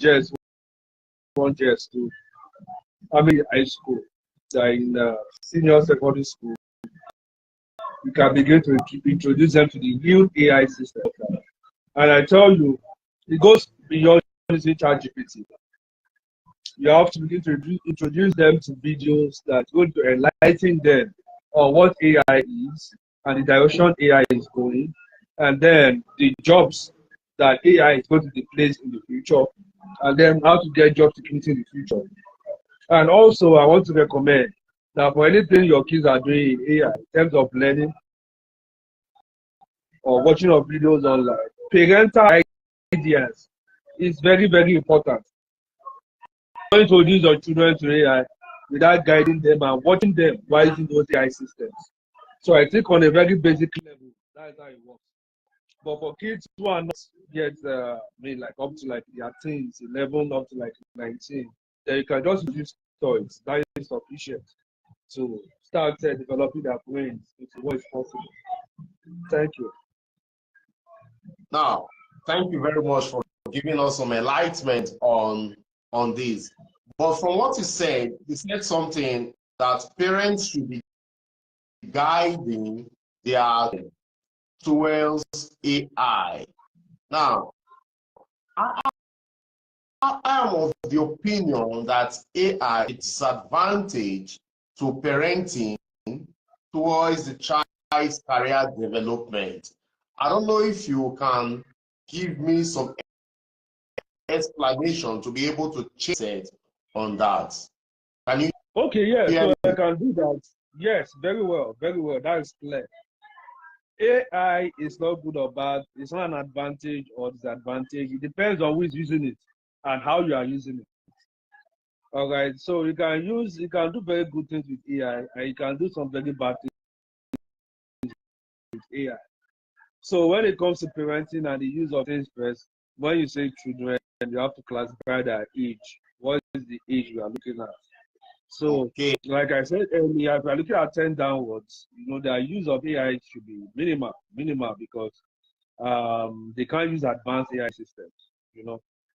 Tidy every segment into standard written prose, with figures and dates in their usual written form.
JS1, JS2. I mean, high school, in senior secondary school, you can begin to introduce them to the new AI system. And I tell you, it goes beyond using ChatGPT. You have to begin to introduce them to videos that are going to enlighten them on what AI is and the direction AI is going, and then the jobs that AI is going to replace in the future, and then how to get job security in the future. And also, I want to recommend that for anything your kids are doing in AI, in terms of learning or watching of videos online, parental guidance is very, very important. Don't introduce your children to AI without guiding them and watching them while using those AI systems. So I think on a very basic level, that's how it works. But for kids who are not yet, like up to like their teens, 11 up to like 19, then you can just use toys. That is sufficient to start developing their brains into what is possible. Thank you. Now, thank you very much for giving us some enlightenment on this. But from what you said something that parents should be guiding their towards AI. Now, I am of the opinion that AI is disadvantage to parenting towards the child's career development. I don't know if you can give me some explanation to be able to change it on that. Can you? Okay, yes, so I can do that. Yes, very well, very well. That is clear. AI is not good or bad. It's not an advantage or disadvantage. It depends on who is using it and how you are using it. All right, so you can do very good things with AI, and you can do some very bad things with AI. So when it comes to parenting and the use of things first, when you say children, you have to classify their age. What is the age we are looking at? So, okay, like I said earlier, if we are looking at 10 downwards, their use of AI should be minimal because they can't use advanced AI systems,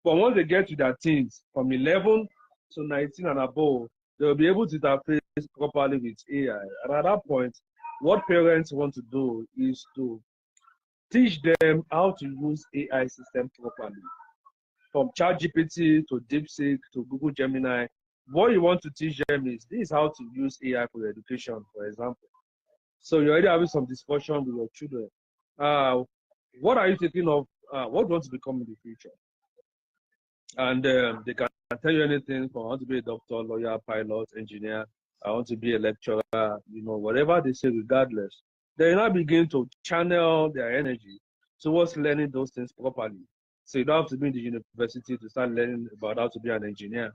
But once they get to their teens, from 11 to 19 and above, they'll be able to interface properly with AI. And at that point, what parents want to do is to teach them how to use AI system properly. From ChatGPT to DeepSeek to Google Gemini, what you want to teach them is this: how to use AI for education, for example. So you're already having some discussion with your children. What are you thinking of? What do you want to become in the future? And they can tell you anything from I want to be a doctor, lawyer, pilot, engineer, I want to be a lecturer, whatever they say, regardless. They now begin to channel their energy towards learning those things properly. So you don't have to be in the university to start learning about how to be an engineer.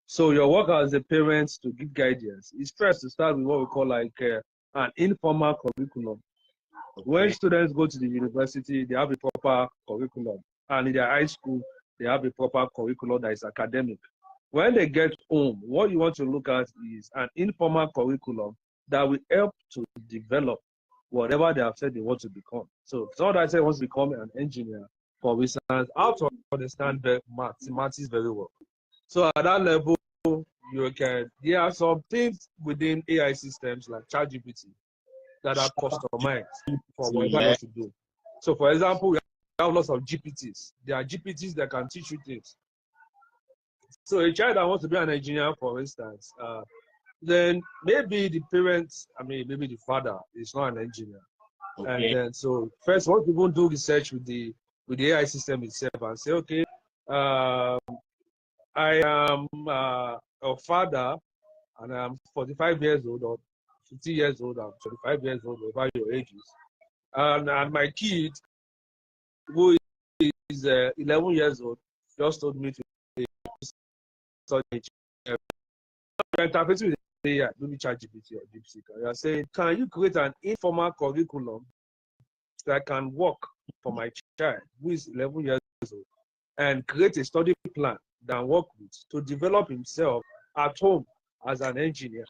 So your work as a parent to give guidance is first to start with what we call like an informal curriculum. Okay. When students go to the university, they have a proper curriculum. And in their high school, they have a proper curriculum that is academic. When they get home, what you want to look at is an informal curriculum that will help to develop whatever they have said they want to become. So someone that said wants to become an engineer, for instance, how to understand mathematics very well. So at that level, there are some things within AI systems like ChatGPT that are customized for whatever you want to do. So for example, we have lots of GPTs. There are GPTs that can teach you things. So a child that wants to be an engineer, for instance, then maybe the parents, maybe the father is not an engineer. Okay. And then so first, once people do research with the AI system itself and say, okay, I am a father and I'm 45 years old or 50 years old, I'm 25 years old, whatever your age is. And my kid, who is 11 years old, just told me to interface with AI, maybe ChatGPT or DeepSeek. You are saying, can you create an informal curriculum that can work for my child who is 11 years old and create a study plan that work with to develop himself at home as an engineer?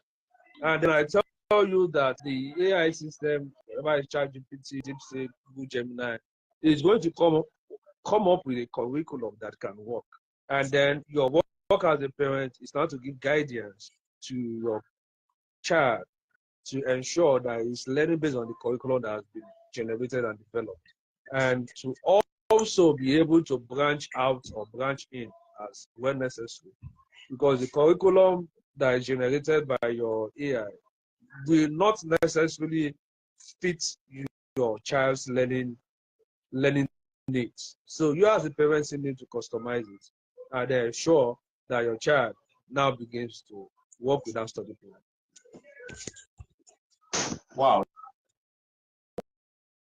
And then I tell you that the AI system, whatever is ChatGPT, DeepSeek, Google Gemini, is going to come up with a curriculum that can work. And then your work as a parent is now to give guidance to your child to ensure that he's learning based on the curriculum that has been generated and developed, and to also be able to branch out or branch in as when necessary, because the curriculum that is generated by your AI will not necessarily fit your child's learning needs. So you as a parent need to customize it and ensure that your child now begins to work with that study plan. Wow,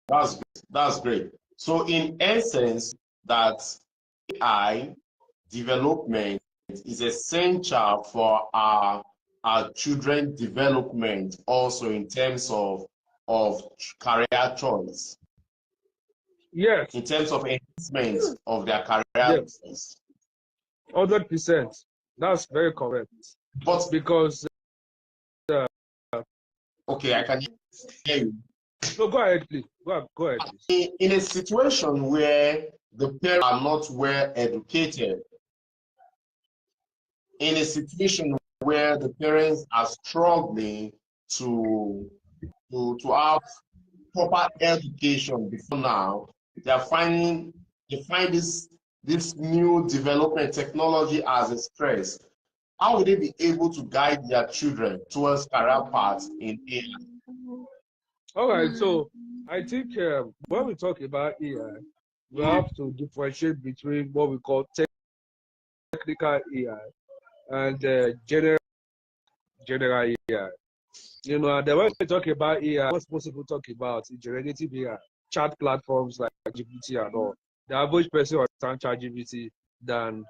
that's great. That's great. So in essence, that AI development is essential for our children development, also in terms of career choice, Yes, in terms of enhancement of their career yes, choice. 100%. That's very correct. But Because okay, I can hear you. no, go ahead, please. Go ahead, please. In a situation where the parents are not well educated, in a situation where the parents are struggling to have proper education before now, they find this new development technology as a stress. How would they be able to guide their children towards career paths in AI? All right, so I think when we talk about AI, we have to differentiate between what we call technical AI and general AI. You know, and then when we talk about AI, what most people talk about is generative AI, chat platforms like GPT and all. The average person understands ChatGPT than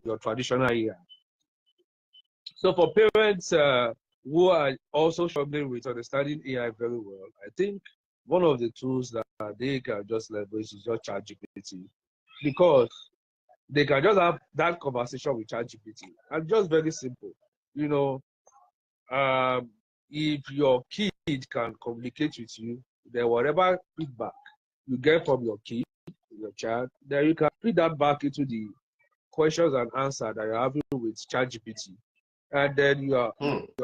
your traditional AI. So for parents who are also struggling with understanding AI very well, I think one of the tools that they can just leverage is just ChatGPT, because they can just have that conversation with ChatGPT, and just very simple. You know, um, if your kid can communicate with you, then whatever feedback you get from your kid, your child, then you can feed that back into the questions and answers that you're having with ChatGPT. And then you're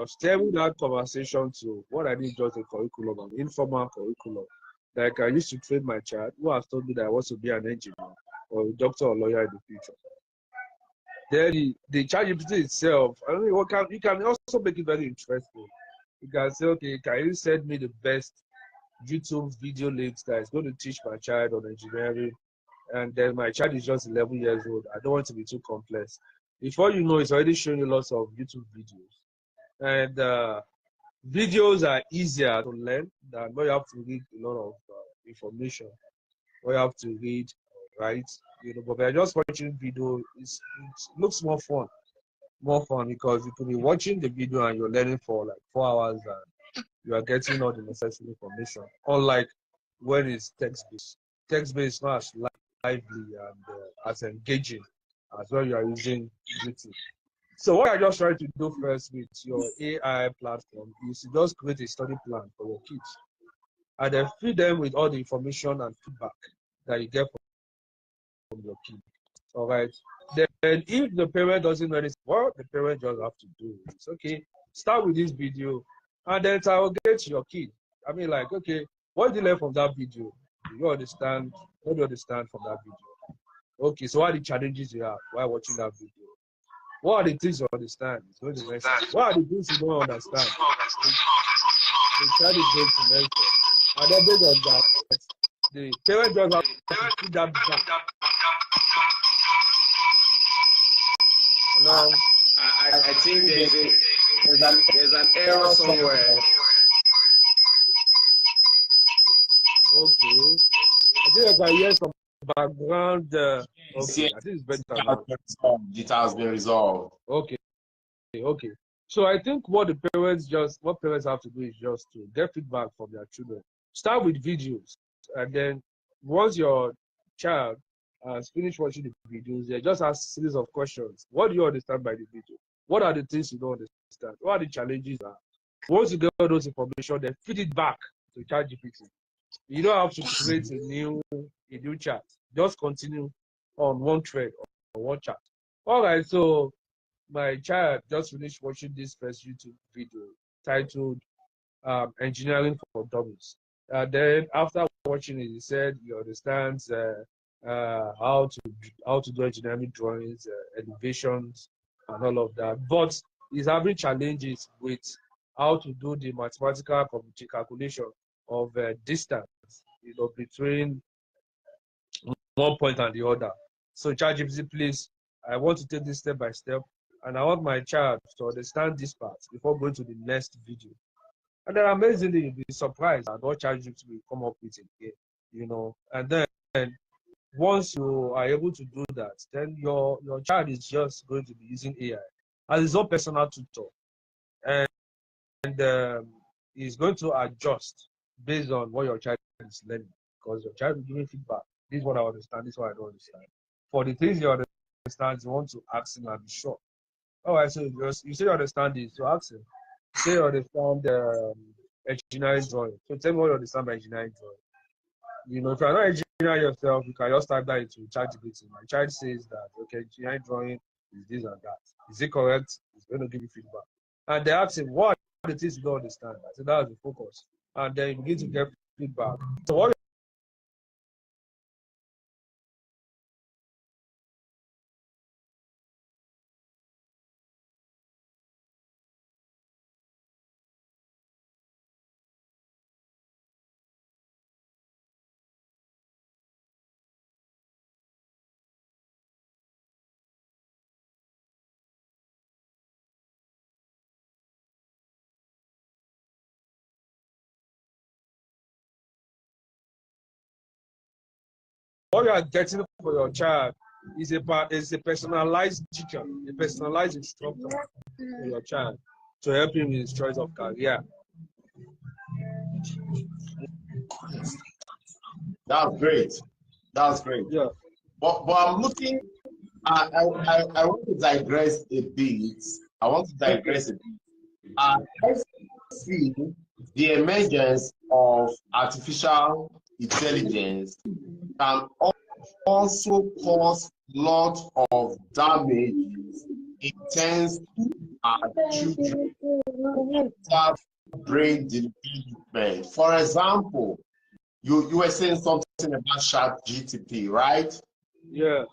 steering that conversation to what I need, just a curriculum, an informal curriculum. Like I used to train my child who has told me that I want to be an engineer or a doctor or lawyer in the future. Then the ChatGPT itself, I mean, you can also make it very interesting. You can say, okay, can you send me the best YouTube video links that is going to teach my child on engineering? And then my child is just 11 years old. I don't want to be too complex. Before you know, it's already showing you lots of YouTube videos. And videos are easier to learn than when you have to read a lot of information, or you have to read, write. You know, but by just watching video, it looks more fun because you could be watching the video and you're learning for like 4 hours and you are getting all the necessary information. Unlike when it's text-based. Text-based is not as lively and as engaging as when you are using YouTube. So what I just try to do first with your AI platform is to just create a study plan for your kids and then feed them with all the information and feedback that you get from your kid. All right. Then if the parent doesn't know anything, what the parent just have to do is, okay, start with this video and then interrogate your kid. I mean, like, okay, what did you learn from that video? Do you understand? What do you understand from that video? Okay, so what are the challenges you have while watching that video? What are the things you understand? It's going to mention. What are the things you don't understand? The child is going to mention. And then based on that, the parent just have to feed that back. Hello? I think there's an error somewhere. Okay. I think I can hear some background. Okay, I think it's better now. It has been resolved. Okay, okay. So I think what parents have to do is just to get feedback from their children. Start with videos, and then once your child has finished watching the videos, they just ask a series of questions. What do you understand by the video? What are the things you don't understand? What are the challenges are? Once you get all those information, then feed it back to ChatGPT. You don't have to create a new chat. Just continue on one thread or one chat. All right, so my child just finished watching this first YouTube video titled Engineering for Dummies. Then after watching it, he said he understands how to do engineering drawings, elevations, and all of that. But he's having challenges with how to do the mathematical calculation of distance, between one point and the other. So ChatGPT, please, I want to take this step by step, and I want my child to understand this part before going to the next video. And then amazingly, you'll be surprised at what ChatGPT will come up with again. And then once you are able to do that, then your child is just going to be using AI as his own personal tutor. And he's going to adjust based on what your child is learning, because your child will give you feedback. This is what I understand, this is what I don't understand. For the things you understand, you want to ask him and be sure. All right, so you say you understand this, so ask him. Say you understand engineering drawing. So tell me what you understand by engineering drawing. If you're not engineer yourself, you can just type that into ChatGPT. My child says that, okay, engineering drawing is this and that. Is it correct? It's going to give you feedback. And they ask him, what are the things you don't understand? I said, that's the focus. And then you begin to get feedback. So what you are getting for your child is a personalized teacher, a personalized instructor for your child to help him in his choice of career. That's great. That's great. Yeah. But I'm looking. I want to digress a bit. I want to digress a bit. I see the emergence of artificial intelligence can also cause a lot of damage in terms of children that brain development. For example, you were saying something about ChatGPT, right? Yeah.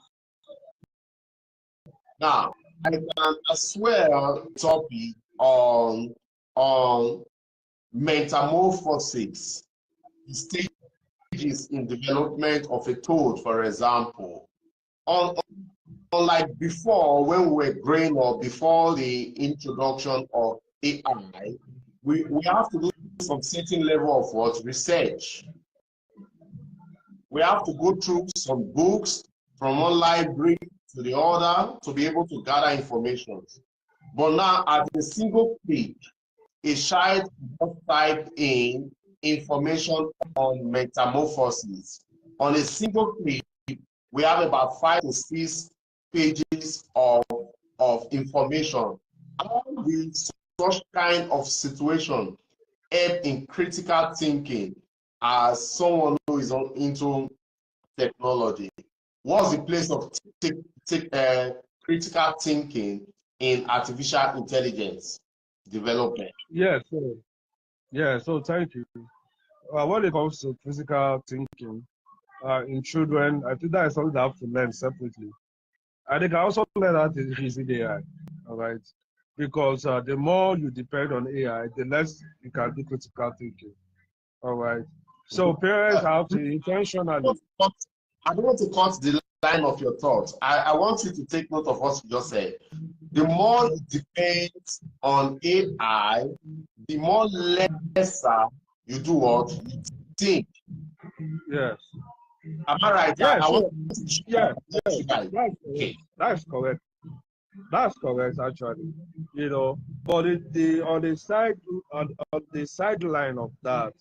Now, I can as well topic on metamorphosis, the stages in development of a toad, for example. Unlike before, when we were growing up, before the introduction of AI, we have to do some certain level of what? Research. We have to go through some books from one library to the other to be able to gather information. But now, at a single click, a child just type in information on metamorphosis. On a single click, we have about 5 to 6 pages of information. How will such kind of situation help in critical thinking as someone who is into technology? What's the place of critical thinking in artificial intelligence development? So thank you. When it comes to physical thinking in children, I think that is something they have to learn separately. And they can also learn that using AI, all right? Because the more you depend on AI, the less you can do critical thinking, all right? So parents have to intentionally. I don't want to cut the line of your thoughts. I want you to take note of what you just said. The more you depend on AI, the more lesser you do what? You think. Yes. Am I right? Yeah, I want to that's correct. That's correct, actually. But on the sideline of that,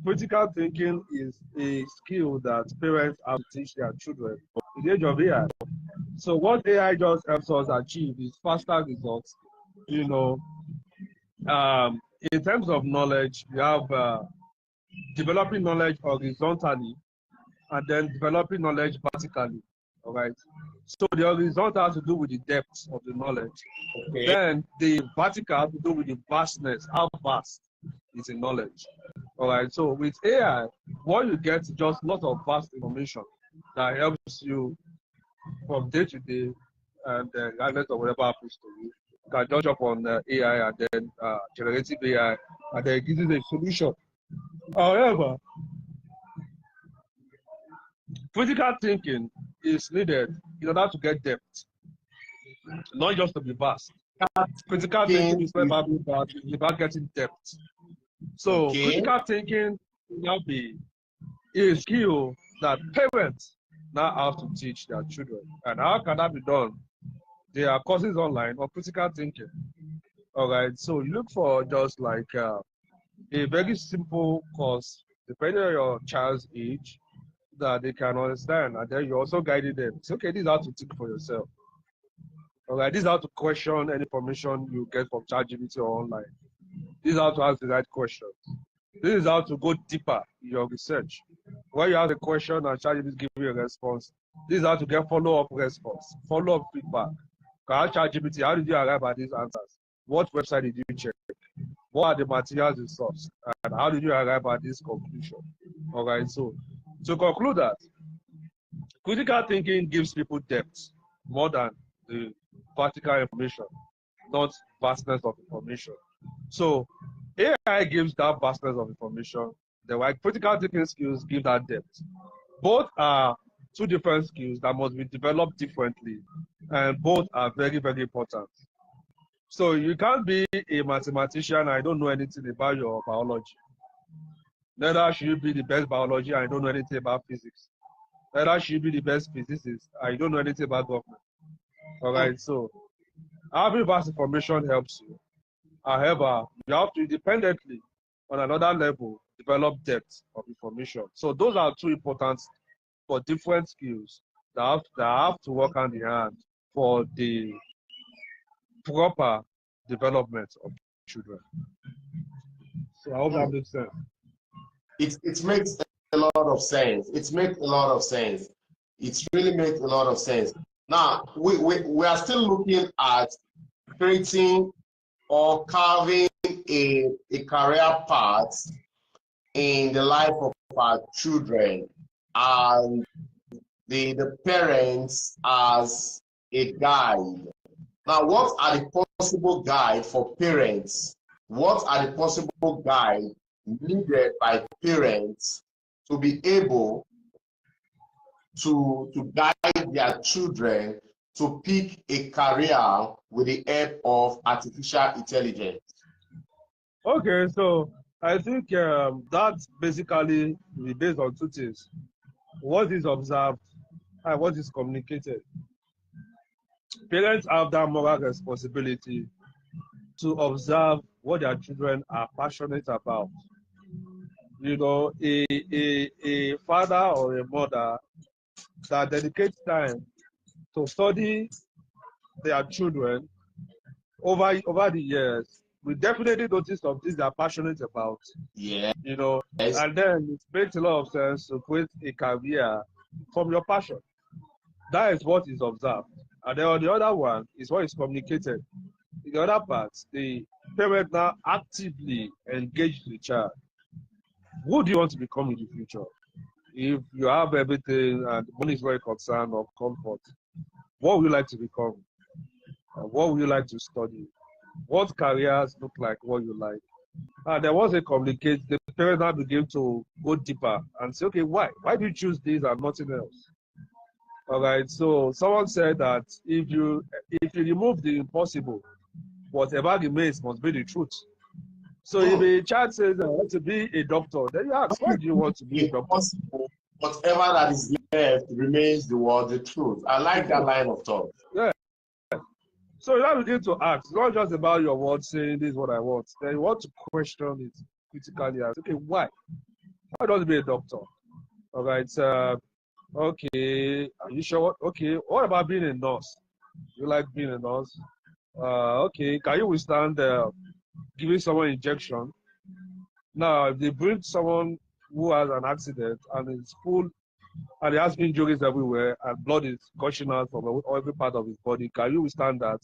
critical thinking is a skill that parents have to teach their children in the age of AI. So what AI just helps us achieve is faster results. You know, in terms of knowledge, you have developing knowledge horizontally and then developing knowledge vertically. All right. So the horizontal has to do with the depth of the knowledge. Okay. Then the vertical has to do with the vastness, how vast is the knowledge. All right. So with AI, what you get is just lots of vast information that helps you from day to day, and regardless of whatever happens to you. You can just jump on AI and then generative AI, and then it gives you a solution. However, critical thinking is needed in order to get depth, not just to be vast. Critical thinking is not about being vast, it's about getting depth. So critical thinking will now be a skill that parents now have to teach their children. And how can that be done? There are courses online on critical thinking. All right, so you look for just like a very simple course, depending on your child's age, that they can understand, and then you also guiding them. It's okay, this is how to think for yourself. All right, this is how to question any information you get from ChatGPT or online. This is how to ask the right questions. This is how to go deeper in your research. When you ask a question and ChatGPT gives you a response, this is how to get follow-up response, follow-up feedback. ChatGPT, how did you arrive at these answers? What website did you check? What are the materials you sourced? And how did you arrive at this conclusion? All right, so to conclude that, critical thinking gives people depth more than the vertical information, not vastness of information. So AI gives that vastness of information, the right critical thinking skills give that depth. Both are two different skills that must be developed differently, and both are very, very important. So you can't be a mathematician and I don't know anything about your biology. Neither should you be the best biology and I don't know anything about physics. Neither should you be the best physicist and you don't know anything about government. All right, so having vast information helps you. However, you have to independently, on another level, develop depth of information. So those are two important for different skills that have to work hand in hand for the proper development of children. So I hope that makes sense. It makes a lot of sense. It makes a lot of sense. It really makes a lot of sense. Now, we are still looking at creating or carving a career path in the life of our children and the parents as a guide. Now, what are the possible guide for parents? What are the possible guide needed by parents to be able to guide their children to pick a career with the help of artificial intelligence? Okay, so I think that's basically based on two things. What is observed and what is communicated. Parents have that moral responsibility to observe what their children are passionate about. You know, a father or a mother that dedicates time to study their children over the years, we definitely notice of things they're passionate about. Yeah. You know, and then it makes a lot of sense to create a career from your passion. That is what is observed. And then on the other one is what is communicated. In the other part, the parent now actively engage the child. Who do you want to become in the future? If you have everything and money is very concerned of comfort, what would you like to become? What would you like to study? What careers look like what you like? And there was a communicate, the parents now begin to go deeper and say, okay, why? Why do you choose this and nothing else? All right, so someone said that if you remove the impossible, whatever remains must be the truth. So if a child says, I want to be a doctor, then you ask, why do you want to be a doctor? Whatever that is left remains the truth. I like that line of thought. Yeah. So you have to begin to ask. It's not just about your words saying this is what I want. Then you want to question it critically. Ask, okay, why? Why don't you be a doctor? All right. Okay. Are you sure? Okay. What about being a nurse? You like being a nurse? Okay. Can you withstand giving someone injection? Now, if they bring someone who has an accident and is full and he has injuries everywhere, and blood is gushing out from every part of his body. Can you withstand that?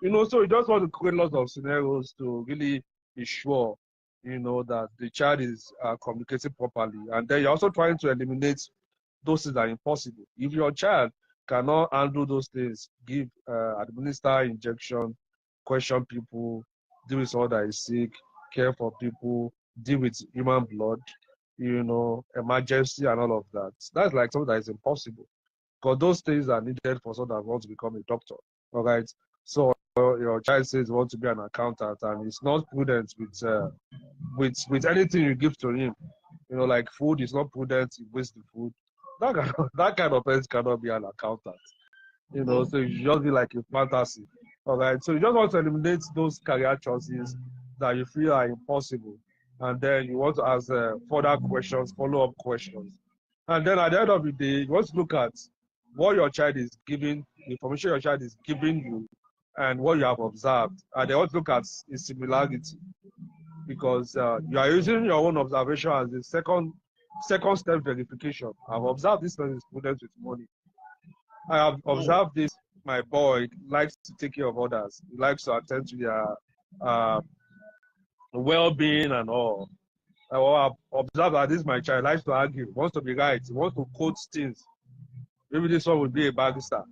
So you just want to create lots of scenarios to really be sure, that the child is communicating properly. And then you're also trying to eliminate those things that are impossible. If your child cannot handle those things, administer injection, question people, deal with someone that is sick, care for people, deal with human blood, emergency and all of that. That's like something that is impossible. Because those things are needed for someone that wants to become a doctor. All right. So your child says he wants to be an accountant, and it's not prudent with anything you give to him. Like food is not prudent, you waste the food. That kind of person cannot be an accountant. So you just be like a fantasy. All right. So you just want to eliminate those career choices that you feel are impossible. And then you want to ask further questions, follow-up questions. And then at the end of the day, you want to look at what your child is giving, the information your child is giving you, and what you have observed. And they want to look at a similarity, because you are using your own observation as the second step verification. I've observed this person is prudent with money. I have observed this. My boy likes to take care of others. He likes to attend to their well-being and all. I've observed that this my child likes to argue, wants to be right, he wants to quote things. Maybe this one will be a barrister.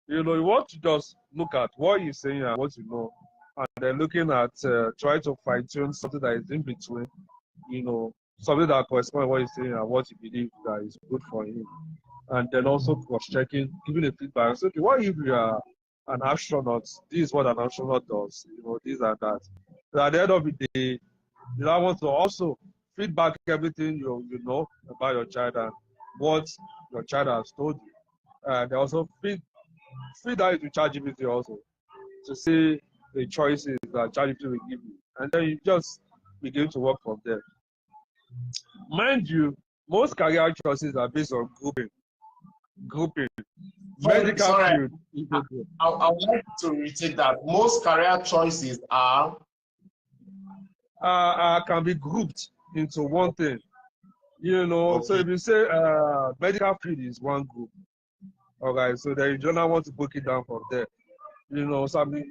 You want to just look at what he's saying and what you know, and then looking at trying to fine-tune something that is in between, something that corresponds to what he's saying and what you believe that is good for him. And then also cross-checking, giving a feedback. So, okay, what if you are an astronaut? This is what an astronaut does, this and that. So at the end of the day, you now want to also feedback everything you know about your child and what your child has told you. And also feed that into ChatGPT also to see the choices that ChatGPT will give you. And then you just begin to work from there. Mind you, most career choices are based on grouping. Medical field. I would like to retake that. Most career choices can be grouped into one thing. Okay. So if you say medical field is one group, all right, so then you don't want to break it down from there. So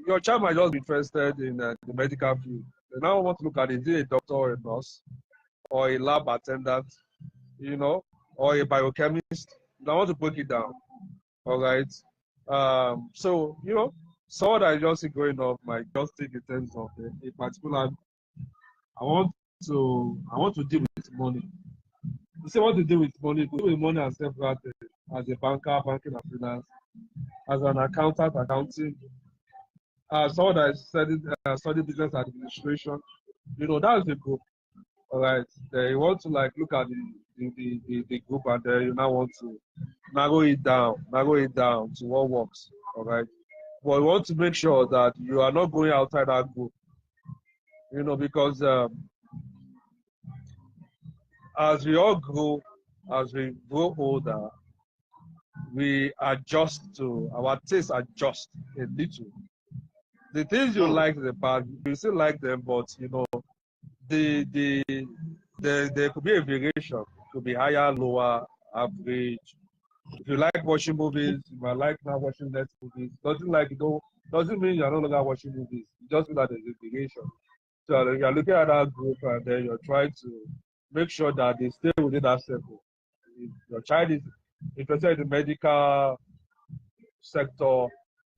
your child might just be interested in the medical field. They now want to look at, is it a doctor or a nurse or a lab attendant, or a biochemist. They want to break it down. All right. So someone that is just growing up might just take in terms of a particular. I want to deal with money. You say what to do with money? Deal with money and self-granted as a banker, banking and finance, as an accountant, accounting. Someone that is studying business administration. That's the group. All right. They want to look at the group, and then you now want to narrow it down to what works. All right. But you want to make sure that you are not going outside that group. Because as we grow older, we adjust our tastes adjust a little. The things you like in the past, you still like them, but there could be a variation. It could be higher, lower, average. If you like watching movies, you might like now watching Netflix movies. Doesn't mean you're no longer watching movies. It just means that there's a variation. So you're looking at that group, and then you're trying to make sure that they stay within that circle. If your child is interested in the medical sector,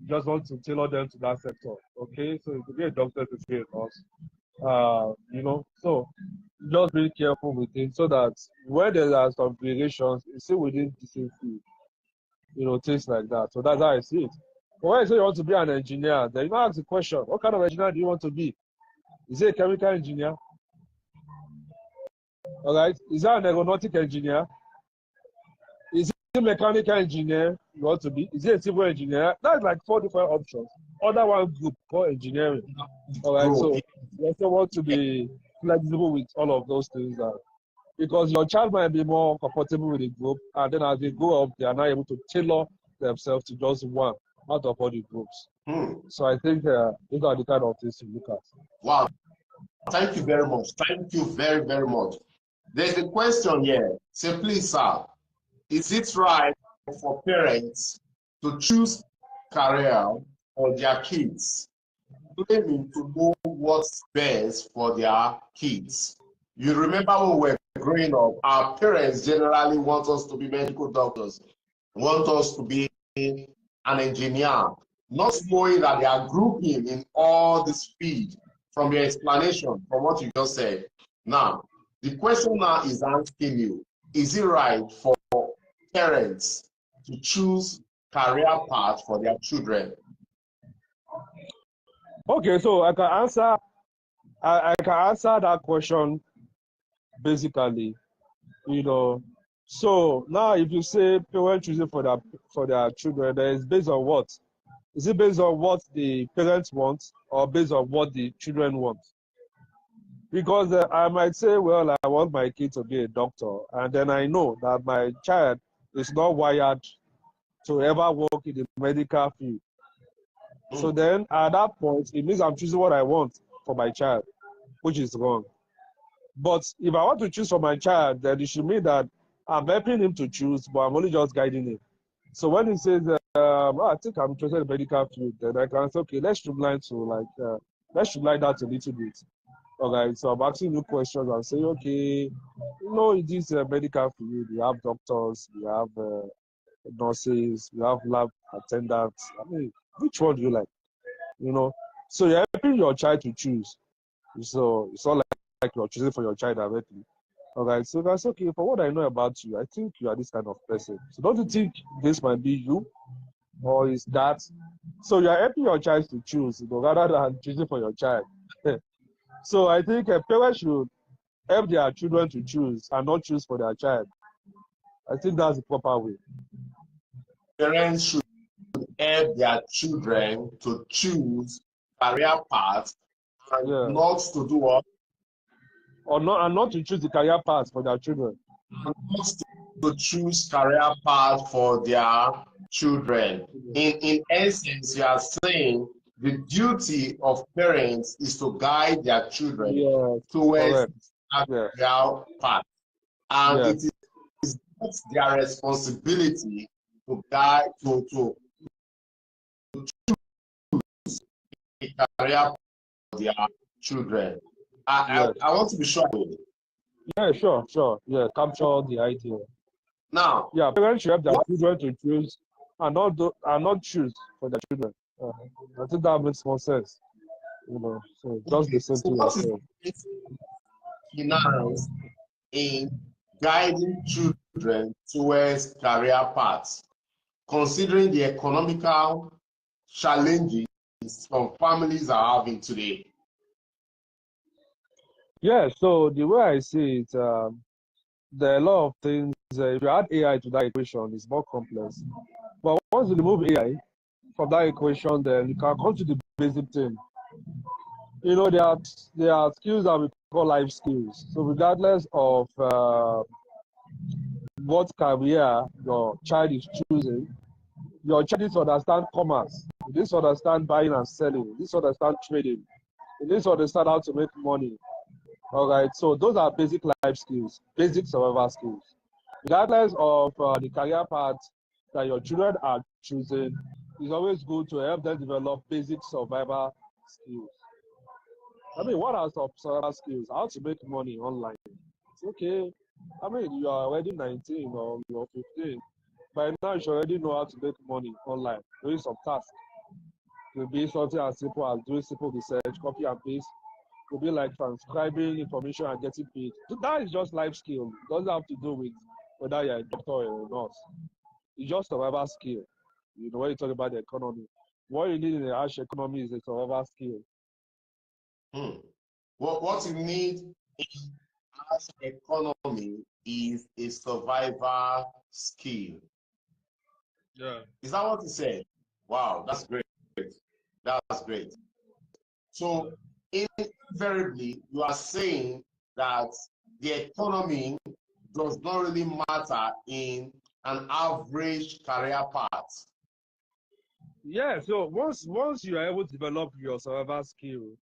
you just want to tailor them to that sector. Okay, so it could be a doctor, to be a nurse. So just be careful with it, so that when there are some variations, it's still within the same field, things like that. So that's how I see it. But when you say you want to be an engineer, then you ask the question, what kind of engineer do you want to be? Is it a chemical engineer? All right. Is that an aeronautic engineer? Is it a mechanical engineer you want to be? Is it a civil engineer? That's like 4 different options. Other one group called engineering. All right. So you also want to be flexible with all of those things, because your child might be more comfortable with the group, and then as they grow up, they are not able to tailor themselves to just one out of all the groups. So I think these are the kind of things to look at. Wow. Thank you very much. Thank you very, very much. There's a question here. Say, please, sir, Is it right for parents to choose career for their kids, claiming to know what's best for their kids? You remember when we were growing up, our parents generally want us to be medical doctors, want us to be an engineer, not knowing that they are grouping in all this field from your explanation, from what you just said. Now, the question now is asking you, is it right for parents to choose career path for their children? Okay, so I can answer that question basically, you know. So now if you say parents choosing for their children, then it's based on what? Is it based on what the parents want or based on what the children want? Because I might say, well, I want my kid to be a doctor, and then I know that my child is not wired to ever work in the medical field. So then at that point, it means I'm choosing what I want for my child, which is wrong. But if I want to choose for my child, then it should mean that I'm helping him to choose, but I'm only just guiding him. So when he says, oh, I think I'm interested in medical field, then I can say, okay, let's streamline that a little bit. All right, so I'm asking you questions and say, okay, in this medical field, we have doctors, we have nurses, we have lab attendants. I mean, which one do you like? So you're helping your child to choose. So it's not like you're choosing for your child directly. All right, so that's okay. For what I know about you, I think you are this kind of person. So don't you think this might be you, or is that? So you're helping your child to choose, rather than choosing for your child. So I think a parent should help their children to choose and not choose for their child. I think that's the proper way. Parents should help their children to choose career paths and Yeah. not to do what? And not to choose the career path for their children. And not to choose career path for their children. In essence, you are saying the duty of parents is to guide their children Yes, towards correct. that Yes, career path. And it yes, is not their responsibility to guide to a career for their children. yes. I want to be sure. Yeah, sure. Yeah, capture the idea. Now, Yeah, parents should help their what children to choose and not choose for their children. I think that makes more sense. So just the okay, same so thing what is yourself. finance in guiding children towards career paths, considering the economical challenges some families are having today? Yeah, so the way I see it, there are a lot of things. If you add AI to that equation, it's more complex. But once you remove AI from that equation, then you can come to the basic thing. There are skills that we call life skills. So regardless of what career your child is choosing, your child needs to understand commerce. He needs to understand buying and selling. He needs to understand trading. He needs to understand how to make money. All right. So those are basic life skills, basic survival skills. Regardless of the career path that your children are choosing, it's always good to help them develop basic survival skills. I mean, what are some survival skills? How to make money online. It's okay. I mean, you are already 19 or you're 15. By now, you should already know how to make money online, doing some tasks. It will be something as simple as doing simple research, copy and paste. It will be like transcribing information and getting paid. So that is just life skill. It doesn't have to do with whether you're a doctor or a nurse. It's just survival skill. When you talk about the economy, what you need in the harsh economy is a survival skill. Hmm. What you need in as economy is a survivor skill. Yeah. Is that what you said? Wow, that's great. That's great. So invariably, you are saying that the economy does not really matter in an average career path. Yeah, so once you are able to develop your survival skill,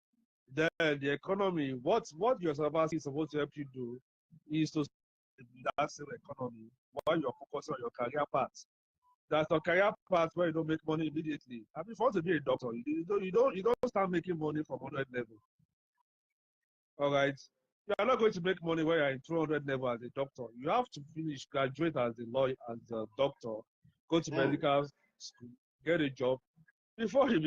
then the economy, what your survival skill is supposed to help you do is to in that same economy while you're focusing on your career path. That's a career path where you don't make money immediately. I mean, if you want to be a doctor, you don't start making money from 100 level. All right. You are not going to make money when you're in 200 level as a doctor. You have to finish, graduate as a lawyer, as a doctor, go to Mm, medical school, get a job before you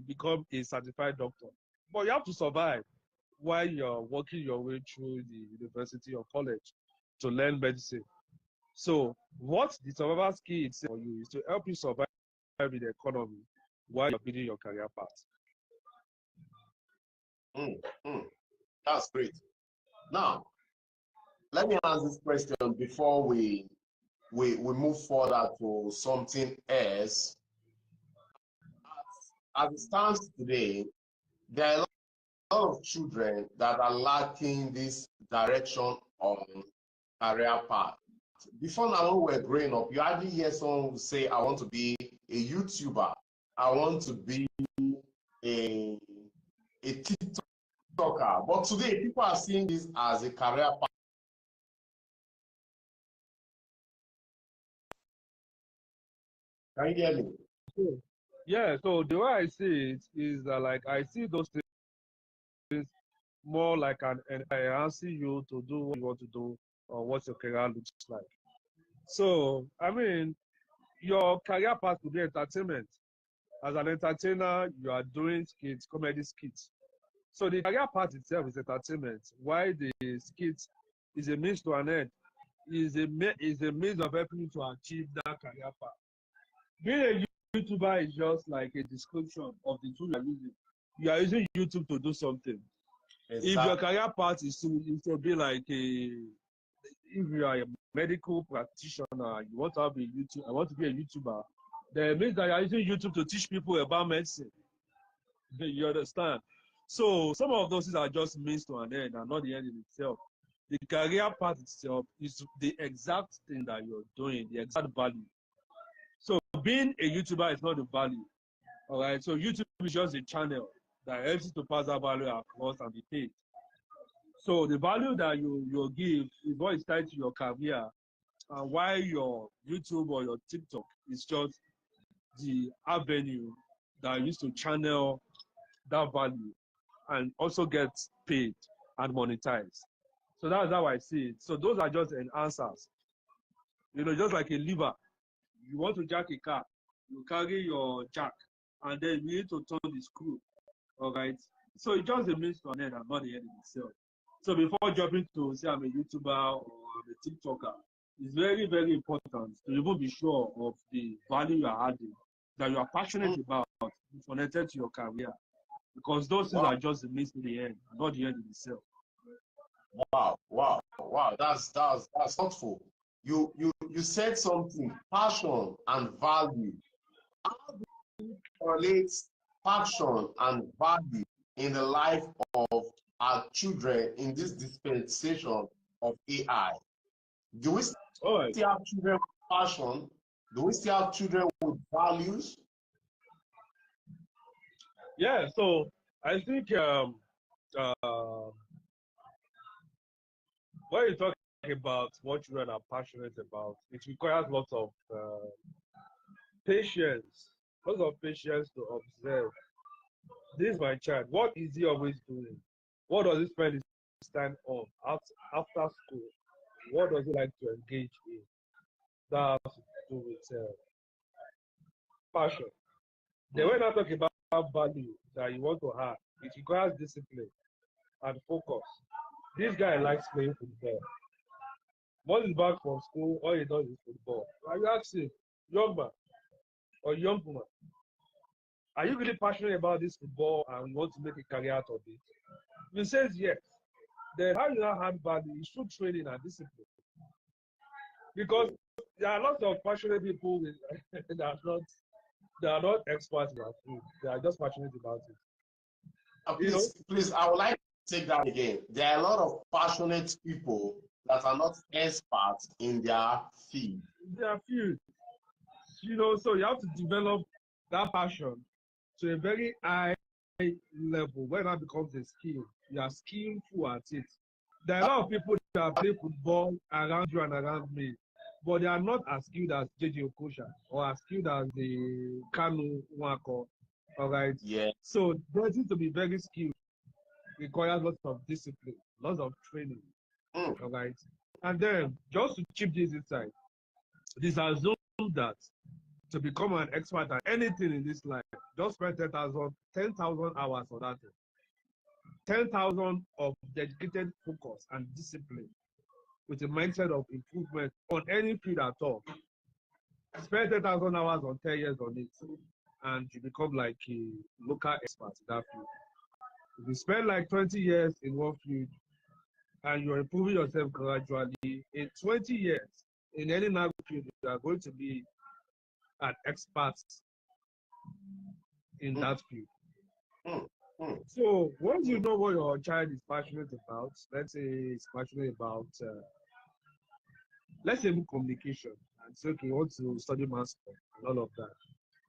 become a certified doctor. But you have to survive while you're working your way through the university or college to learn medicine. So what the survival skill is for you is to help you survive in the economy while you're building your career path. mm, mm. That's great. Now, let me ask this question before we move further to something else. As it stands today, there are a lot of children that are lacking this direction on career path. Before now, when we were growing up, you hardly hear someone who say, I want to be a YouTuber, I want to be a, a TikToker. But today, people are seeing this as a career path. Can you hear me? So, yeah, so the way I see it is that like I see those things more like an enhancing you to do what you want to do or what your career looks like. So, I mean, your career path could be entertainment. As an entertainer, you are doing skits, comedy skits. So the career path itself is entertainment, while the skits is a means to an end, is a means of helping you to achieve that career path. Being a YouTuber is just like a description of the tool you're using. You are using YouTube to do something. If your Exactly. career path is to be like if you are a medical practitioner, you want to have a YouTube, I want to be a YouTuber, then it means that you are using YouTube to teach people about medicine. You understand? So some of those things are just means to an end and not the end in itself. The career path itself is the exact thing that you're doing, the exact value. So being a YouTuber is not the value. All right. So YouTube is just a channel that helps you to pass that value across and be paid. So the value that you give is what is tied to your career, and why your YouTube or your TikTok is just the avenue that used to channel that value and also get paid and monetized. So that's how I see it. So those are just enhancers. Just like a lever. You want to jack a car, you carry your jack, and then you need to turn the screw. All right. So it just a means to an end and not the end in itself. So before jumping to say I'm a YouTuber or I'm a TikToker, it's very, very important to even be sure of the value you are adding, that you are passionate Mm, about, connected to your career. Because those things wow, are just the means to the end, not the end in itself. wow. That's thoughtful. You said something, passion and value. How correlates passion and value in the life of our children in this dispensation of AI? Do we All right. still have children with passion? Do we still have children with values? Yeah. So I think uh, when you talk about what children are passionate about, it requires lots of patience, lots of patience to observe. This is my child. What is he always doing? What does he spend his time on after school? What does he like to engage in? That has to do with passion. Then when I talk about value that you want to have, it requires discipline and focus. This guy likes playing football. Once he's back from school, all he does is football. And you ask him, young man or young woman, are you really passionate about this football and want to make a career out of it? If he says yes, then how you now add value is through training and discipline. Because there are lots of passionate people that are not experts in our field. They are just passionate about it. You know, Please, I would like to take that again. There are a lot of passionate people that are not experts in their field. there are few. So you have to develop that passion to a very high level when that becomes a skill. You are skillful at it. There are a lot of people that play football around you and around me, but they are not as skilled as JJ Okocha or as skilled as the Kanu Nwako. All right. Yeah. So getting to be very skilled requires lots of discipline, lots of training. All right. And then just to chip this inside, this assume that to become an expert at anything in this life, just spend 10,000 hours on that thing. 10,000 of dedicated focus and discipline with a mindset of improvement on any field at all. Spend 10,000 hours on 10 years on it, and you become like a local expert in that field. If you spend like 20 years in one field and you're improving yourself gradually, in 20 years, in any narrow field, you are going to be an expert in that field. So once you know what your child is passionate about, let's say it's passionate about, let's say communication, and say, okay, you want to study math and all of that.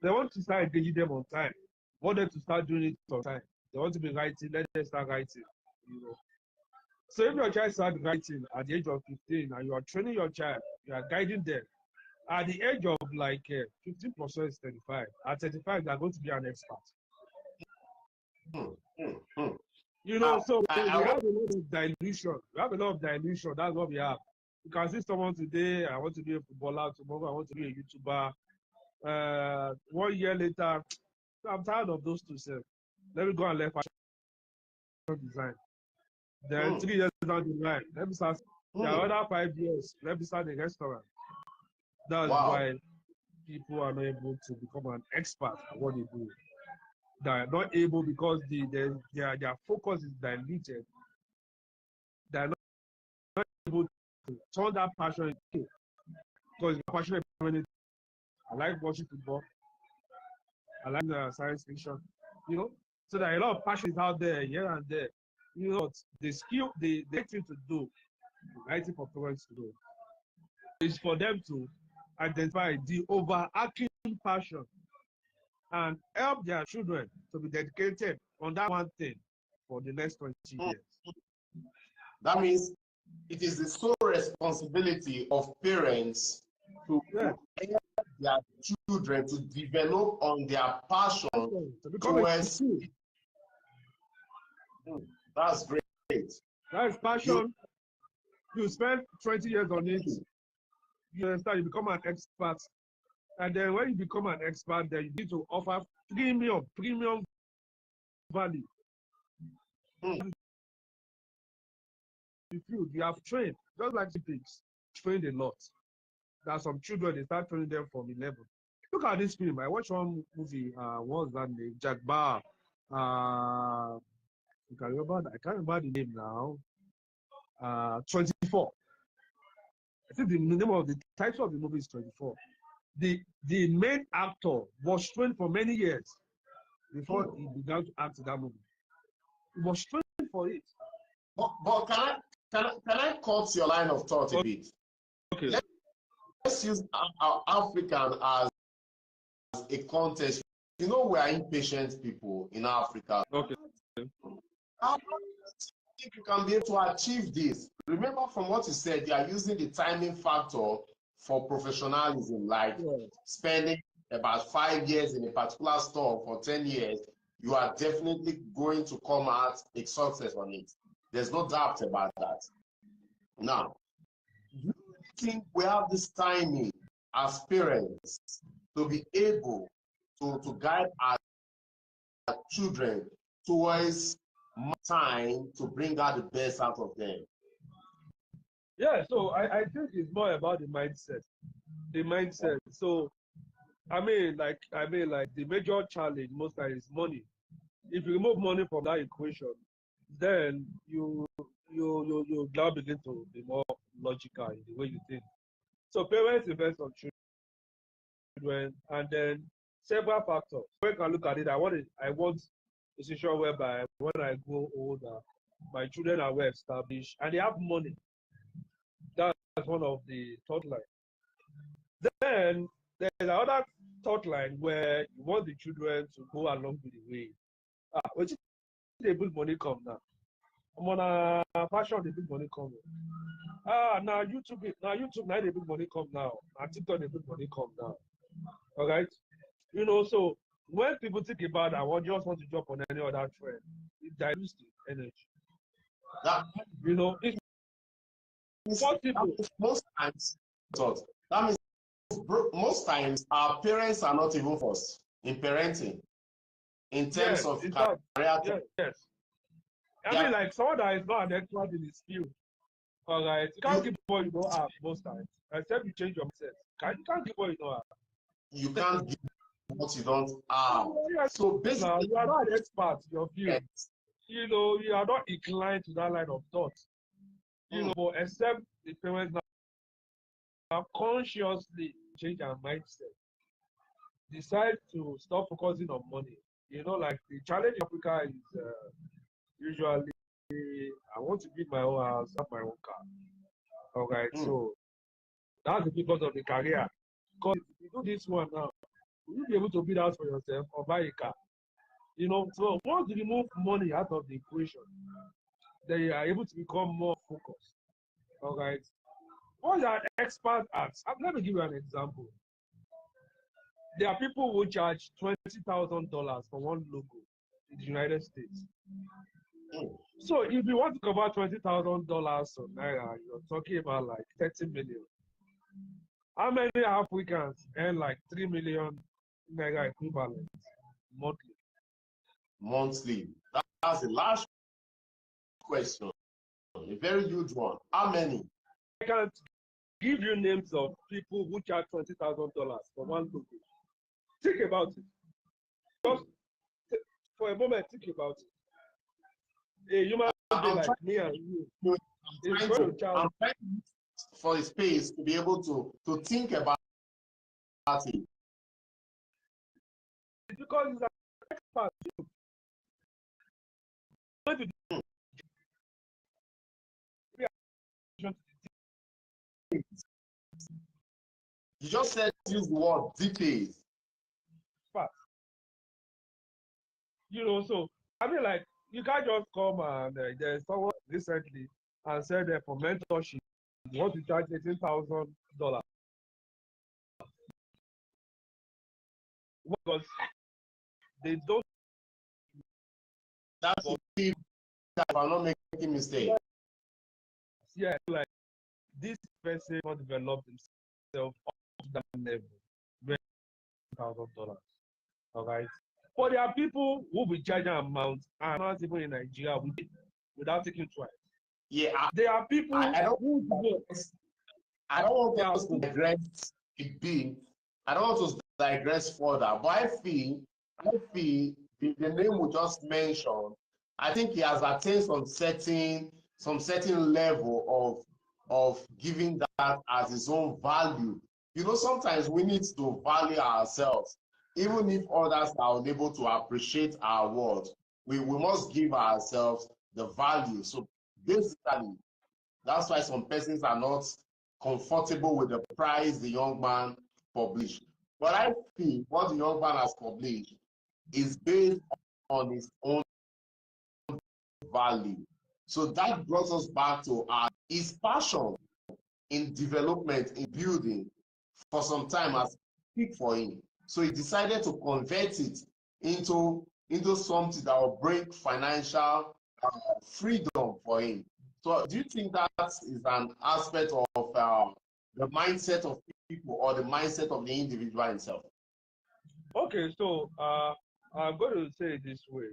They want to start engaging them on time. Want them to start doing it on time. They want to be writing, let them start writing. You know. So if your child starts writing at the age of 15 and you are training your child, you are guiding them, at the age of like 15 plus is 35. At 35, they are going to be an expert. You know, so we have a lot of dilution. We have a lot of dilution. That's what we have. You can see someone today, I want to be a footballer. Tomorrow, I want to be a YouTuber. 1 year later, I'm tired of those two. Let me go and learn fashion design. Then 3 years down the line, let me start. There are other 5 years. Let me start a restaurant. That's why people are not able to become an expert at what they do. They are not able because their focus is diluted. They are not able to turn that passion into. Because you're passionate about anything. I like watching football. I like science fiction. You know, so there are a lot of passions out there here and there. You know, the skill, the right thing to do, the right thing for parents to do, is for them to identify the overarching passion and help their children to be dedicated on that one thing for the next 20 years. That means it is the sole responsibility of parents to help their children to develop on their passion towards. That's great. That is passion. You spend 20 years on it. You understand? You become an expert. And then when you become an expert, then you need to offer premium value. You have trained, just like the pigs, trained a lot. There are some children, they start training them from 11. Look at this film. I watched one movie, what was that name? Jack Bar. You can remember that? I can't remember the name now. 24. I think the name of the title of the movie is 24. The main actor was trained for many years before he began to act in that movie. He was trained for it. But can I cut your line of thought a bit? Okay. Let's use our African as a context. You know, we are impatient people in Africa. Okay. How do you think you can be able to achieve this? Remember from what you said, you are using the timing factor for professionalism, like spending about 5 years in a particular store for 10 years, you are definitely going to come out a success on it. There's no doubt about that. Now, do you think we have this timing as parents to be able to guide our children towards time to bring out the best out of them? Yeah, so I think it's more about the mindset. The mindset. So I mean like the major challenge most times is money. If you remove money from that equation, then you now begin to be more logical in the way you think. So parents invest on children, and then several factors. We can look at it. I want a situation whereby when I grow older, my children are well established and they have money. That's one of the thought line. Then there's another thought line where you want the children to go along with the way. When they put money come now, I'm on a fashion, the big money come. Now YouTube, now the big money come now. Now TikTok, the big money come now. All right. So when people think about that, one just want to jump on any other trend, it dilutes the energy. That It's possible. most times, that means most times our parents are not even first in parenting in terms of career. Yes. I mean, like someone that is not an expert in his field. All right. You can't give what you don't have most times, except you change your mindset. You can't give what you don't have. You can't give what you don't have. So basically, you are not an expert in your field. You are not inclined to that line of thought. But except the parents now consciously change their mindset, decide to stop focusing on money. Like the challenge in Africa is usually I want to build my own house, have my own car. All right, so that's because of the career. Because if you do this one now, you'll be able to build a house for yourself or buy a car. So once you remove money out of the equation, then you are able to become more focused. All right. What you are expert at? Let me give you an example. There are people who charge $20,000 for one logo in the United States. So if you want to convert $20,000 to naira, you're talking about like 30 million. How many Africans earn like 3 million naira equivalent monthly? Monthly. That's the last question. A very huge one. How many? I can't give you names of people who charge $20,000 for one logo. Think about it. Just for a moment, think about it. A human being like me and you is going to charge. I'm trying for a space to be able to think about it. It's because it's an expert. You just said use the word details. So I mean, like you can't just come and there's someone recently and said that for mentorship you want to charge $18,000 because they don't. That's if I'm not making mistake. Yeah, like this person not developed himself up to that level, $20,000. All right. But there are people who will charge an amount and not even in Nigeria without thinking twice. Yeah, there are people I don't want us to digress a bit. I don't want to digress further, but I feel the name we just mentioned, I think he has attained some certain level of giving that as his own value. Sometimes we need to value ourselves, even if others are unable to appreciate our work. We must give ourselves the value. So basically, that's why some persons are not comfortable with the price the young man published. But I think what the young man has published is based on his own value. So that brought us back to his passion in development, in building, for some time has peaked for him. So he decided to convert it into something that will bring financial freedom for him. So do you think that is an aspect of the mindset of people or the mindset of the individual himself? Okay, so I'm going to say it this way.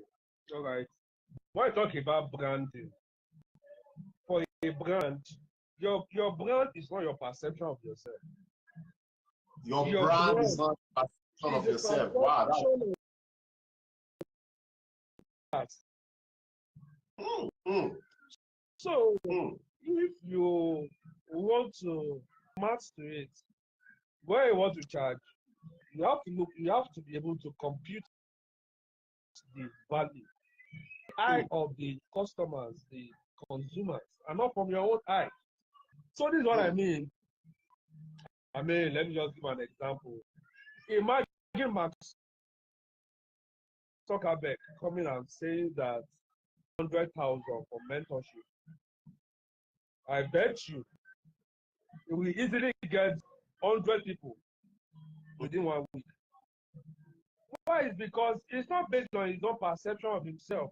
All right. When I talk about branding, for a brand, your brand is not your perception of yourself. Your brand is not a perception of yourself. Wow. So if you want to master it, where you want to charge, you have to be able to compute the value, eye of the customers, the consumers, and not from your own eye. So this is what I mean. Let me just give an example. Imagine Mark Zuckerberg coming and saying that 100,000 for mentorship, I bet you will easily get 100 people within 1 week. Why? Is because it's not based on his own perception of himself.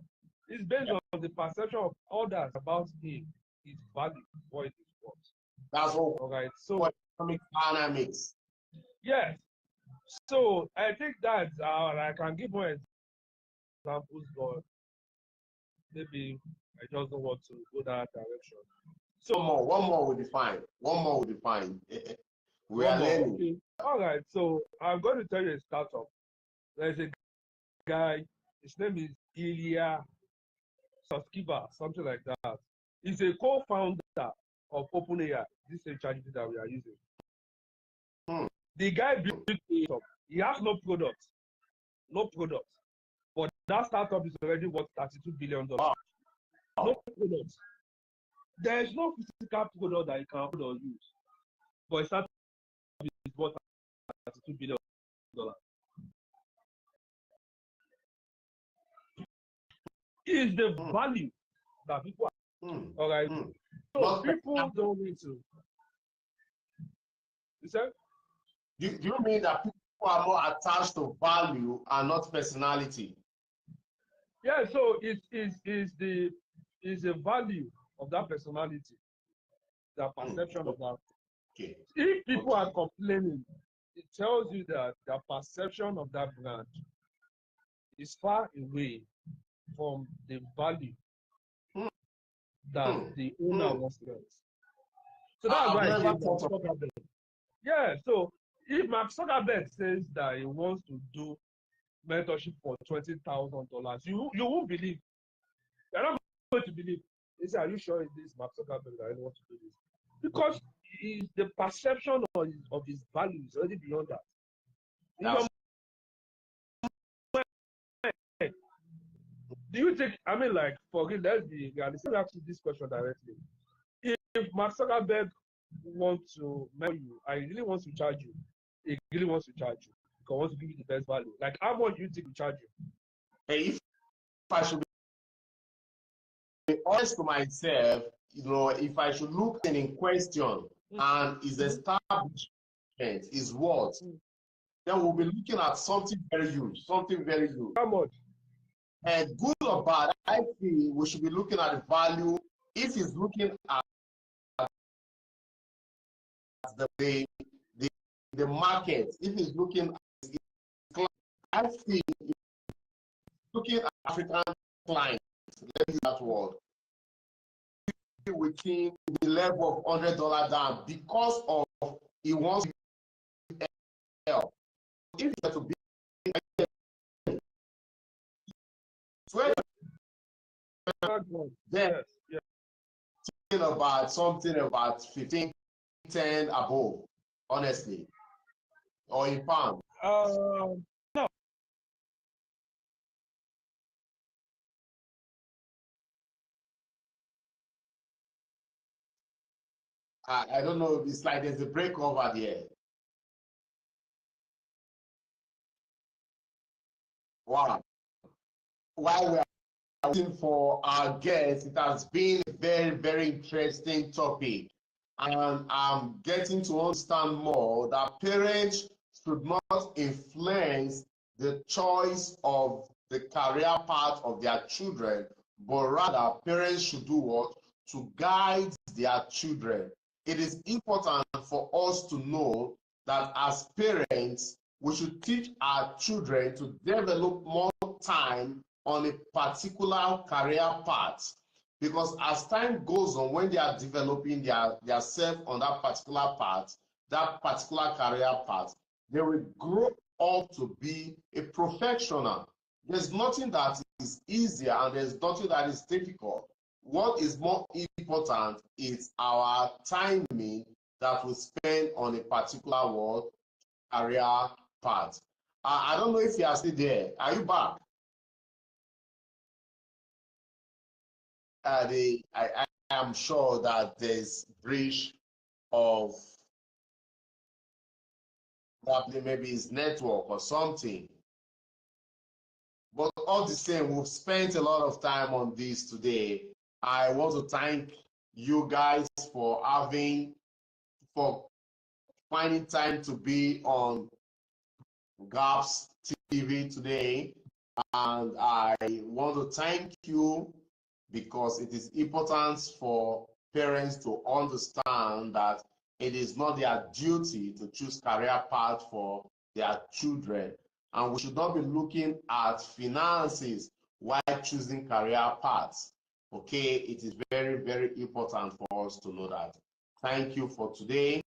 It's based on the perception of others about him, his value, what it is worth. That's all right. So economic dynamics. Yes. So I think that I can give more examples, but maybe I just don't want to go that direction. So One more will be fine. One more will be fine. We are learning. Okay. All right. So I'm going to tell you a startup. There's a guy. His name is Ilya Suskiba, something like that. He's a co-founder of OpenAI. This is a ChatGPT that we are using. The guy built a startup. He has no product. No product. But that startup is already worth $32 billion. Wow. No product. There is no physical product that you can afford or use. But a startup is worth $32 billion. Is the value that people are. All right. So people don't need to. You said? Do you mean that people are more attached to value and not personality? Yeah, so it is the value of that personality, the perception of that. Okay. If people are complaining, it tells you that the perception of that brand is far away from the value that the owner wants to get. So that's why I gave Mark Zuckerberg. Yeah, so if Mark Zuckerberg says that he wants to do mentorship for $20,000, you won't believe. You're not going to believe. They say, are you sure it is Mark Zuckerberg that I want to do this? Because the perception of his value is already beyond that. Do you think, I mean, like, for real, let's be realistic. Let me ask you this question directly. If Mark Zuckerberg wants to mentor you, I really wants to charge you, he really wants to charge you, because he wants to give you the best value. Like, how much do you think he charge you? Hey, if I should be honest to myself, if I should look in question and his establishment is what, then we'll be looking at something very huge, How much? And good or bad, I feel we should be looking at the value. If he's looking at the market, if he's looking at, I feel looking at African clients, let's use that word, within the level of $100 down because of he wants to help. If it's to be then about something about 15, 10 above, honestly, or in pounds. No. I don't know. It's like there's a break over there. Wow. While we are waiting for our guests, it has been a very, very interesting topic. And I'm getting to understand more that parents should not influence the choice of the career path of their children, but rather parents should do what? To guide their children. It is important for us to know that as parents, we should teach our children to develop more time on a particular career path, because as time goes on, when they are developing their self on that particular path, that particular career path, they will grow up to be a professional. There's nothing that is easier and there's nothing that is difficult. What is more important is our timing that we spend on a particular work career path. I don't know if you are still there. Are you back? I am sure that there's breach of probably maybe his network or something. But all the same, we've spent a lot of time on this today. I want to thank you guys for finding time to be on GAPS TV today. And I want to thank you because it is important for parents to understand that it is not their duty to choose career path for their children. And we should not be looking at finances while choosing career paths. Okay, it is very, very important for us to know that. Thank you for today.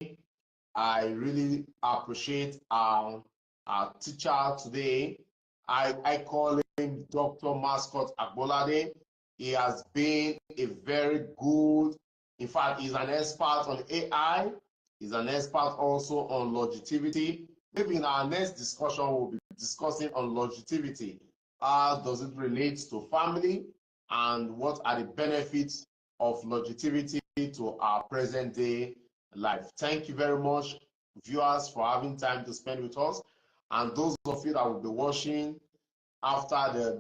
I really appreciate our teacher today. I call him Dr. Mascot Agbolade. He has been a very good, in fact, he's an expert on AI. He's an expert also on longevity. Maybe in our next discussion, we'll be discussing on longevity. How does it relate to family and what are the benefits of longevity to our present day life? Thank you very much, viewers, for having time to spend with us. And those of you that will be watching after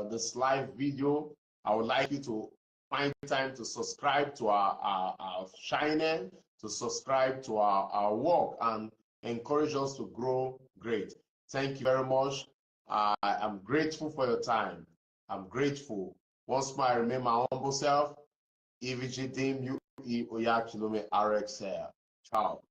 this live video, I would like you to find time to subscribe to our channel, to subscribe to our work, and encourage us to grow great. Thank you very much. I am grateful for your time. I'm grateful. Once more, I remain my humble self, EVG Dim UE Oyakilome RXL. Ciao.